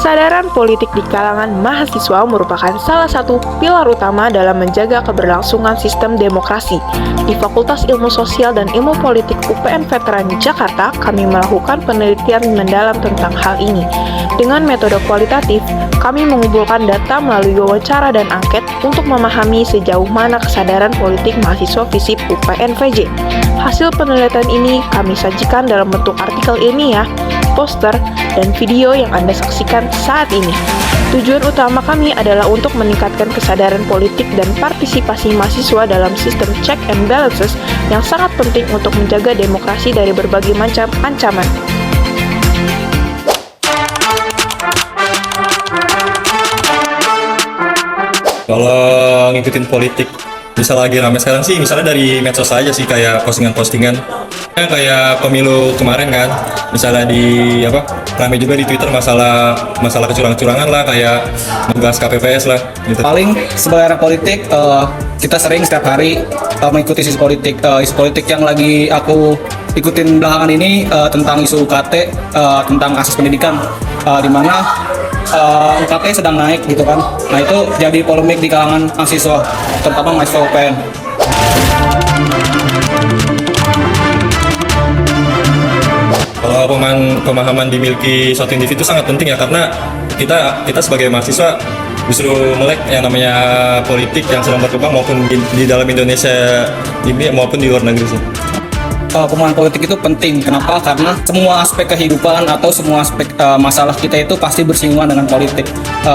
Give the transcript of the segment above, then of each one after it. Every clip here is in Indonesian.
Kesadaran politik di kalangan mahasiswa merupakan salah satu pilar utama dalam menjaga keberlangsungan sistem demokrasi. Di Fakultas Ilmu Sosial dan Ilmu Politik UPN Veteran Jakarta, kami melakukan penelitian mendalam tentang hal ini. Dengan metode kualitatif, kami mengumpulkan data melalui wawancara dan angket untuk memahami sejauh mana kesadaran politik mahasiswa FISIP UPN VJ. Hasil penelitian ini kami sajikan dalam bentuk artikel ilmiah, poster, dan video yang Anda saksikan saat ini. Tujuan utama kami adalah untuk meningkatkan kesadaran politik dan partisipasi mahasiswa dalam sistem check and balances yang sangat penting untuk menjaga demokrasi dari berbagai macam ancaman. Kalau ngikutin politik, bisa lagi ramai sekarang sih, misalnya dari medsos aja sih, kayak postingan-postingan. Kayak pemilu kemarin kan, misalnya ramai juga di Twitter masalah kecurangan-kecurangan lah, kayak membahas KPPS lah gitu. Paling sebagai anak politik, kita sering setiap hari mengikuti isu politik yang lagi aku ikutin belakangan ini, tentang isu UKT, tentang akses pendidikan, di mana UKT sedang naik gitu kan. Nah, itu jadi polemik di kalangan mahasiswa, terutama mahasiswa UPN. Kalau pemahaman dimiliki suatu individu sangat penting ya, karena kita sebagai mahasiswa justru melek yang namanya politik yang sedang berkembang, maupun di dalam Indonesia ini maupun di luar negeri sih. Pemahaman politik itu penting. Kenapa? Karena semua aspek kehidupan atau semua aspek masalah kita itu pasti bersinggungan dengan politik.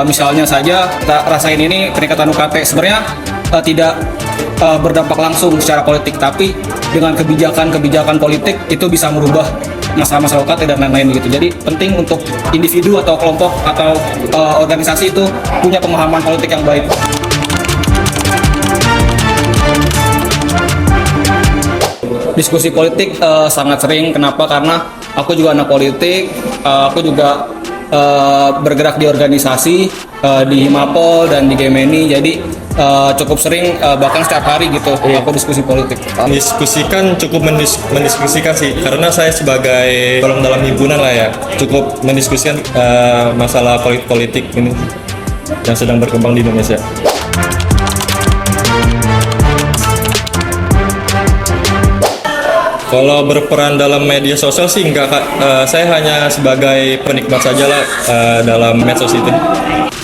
Misalnya saja kita rasain ini peningkatan UKT sebenarnya tidak berdampak langsung secara politik, tapi dengan kebijakan politik itu bisa merubah masalah-masalah UKT dan lain-lain gitu. Jadi penting untuk individu atau kelompok atau organisasi itu punya pemahaman politik yang baik. Diskusi politik sangat sering. Kenapa? Karena aku juga anak politik, aku juga bergerak di organisasi, di Himapol dan di Gemini. Jadi cukup sering, bahkan setiap hari gitu, aku diskusi politik. Diskusikan, cukup mendiskusikan sih, karena saya sebagai golongan dalam himpunan lah ya, cukup mendiskusikan masalah politik ini yang sedang berkembang di Indonesia. Kalau berperan dalam media sosial sih enggak, Kak. Saya hanya sebagai penikmat saja lah dalam medsos itu.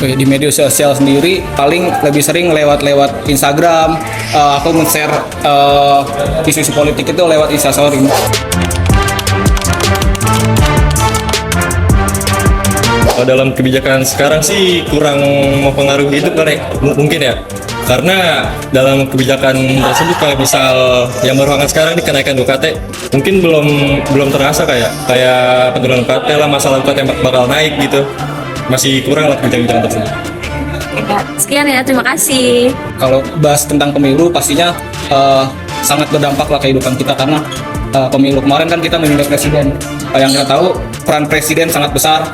Di media sosial sendiri paling lebih sering lewat Instagram. Aku men-share isu-isu politik itu lewat Instastory. Dalam kebijakan sekarang sih kurang mempengaruhi hidup kan, mungkin ya. Karena dalam kebijakan tersebut, kayak misal yang baru hangat sekarang ini kenaikan UKT, mungkin belum terasa kayak penurunan UKT lah, masalah UKT bakal naik gitu. Masih kurang lah kebijakan tersebut. Sekian ya, terima kasih. Kalau bahas tentang pemilu pastinya sangat berdampak lah kehidupan kita, karena pemilu kemarin kan kita memilih presiden. Yang kita tahu peran presiden sangat besar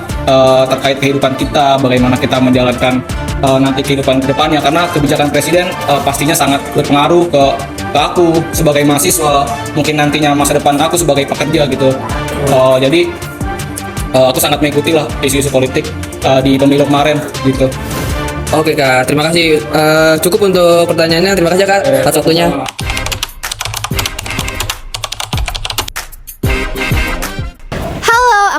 terkait kehidupan kita, bagaimana kita menjalankan nanti kehidupan ke depannya, karena kebijakan presiden pastinya sangat berpengaruh ke aku sebagai mahasiswa, mungkin nantinya masa depan aku sebagai pekerja gitu. Jadi aku sangat mengikuti lah isu-isu politik di pemilu kemarin gitu. Oke Kak, terima kasih. Cukup untuk pertanyaannya. Terima kasih Kak atas waktunya.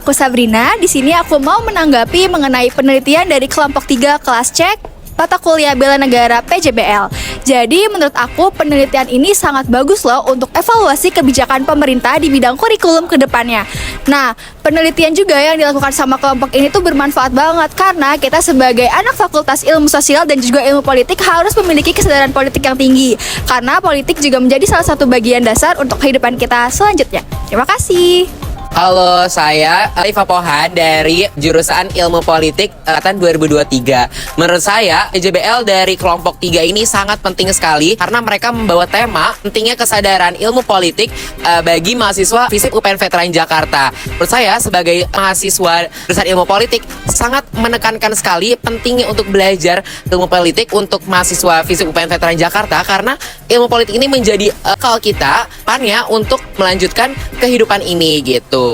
Aku Sabrina. Di sini aku mau menanggapi mengenai penelitian dari kelompok 3 kelas cek mata kuliah bela negara PJBL. Jadi menurut aku penelitian ini sangat bagus loh untuk evaluasi kebijakan pemerintah di bidang kurikulum ke depannya. Nah, penelitian juga yang dilakukan sama kelompok ini tuh bermanfaat banget, karena kita sebagai anak Fakultas Ilmu Sosial dan juga Ilmu Politik harus memiliki kesadaran politik yang tinggi, karena politik juga menjadi salah satu bagian dasar untuk kehidupan kita selanjutnya. Terima kasih. Halo, saya Alifa Pohan dari jurusan Ilmu Politik angkatan 2023. Menurut saya, PJBL dari kelompok 3 ini sangat penting sekali karena mereka membawa tema pentingnya kesadaran ilmu politik bagi mahasiswa FISIP UPN Veteran Jakarta. Menurut saya, sebagai mahasiswa jurusan Ilmu Politik, sangat menekankan sekali pentingnya untuk belajar ilmu politik untuk mahasiswa FISIP UPN Veteran Jakarta, karena ilmu politik ini menjadi akal kita, pannya untuk melanjutkan kehidupan ini gitu.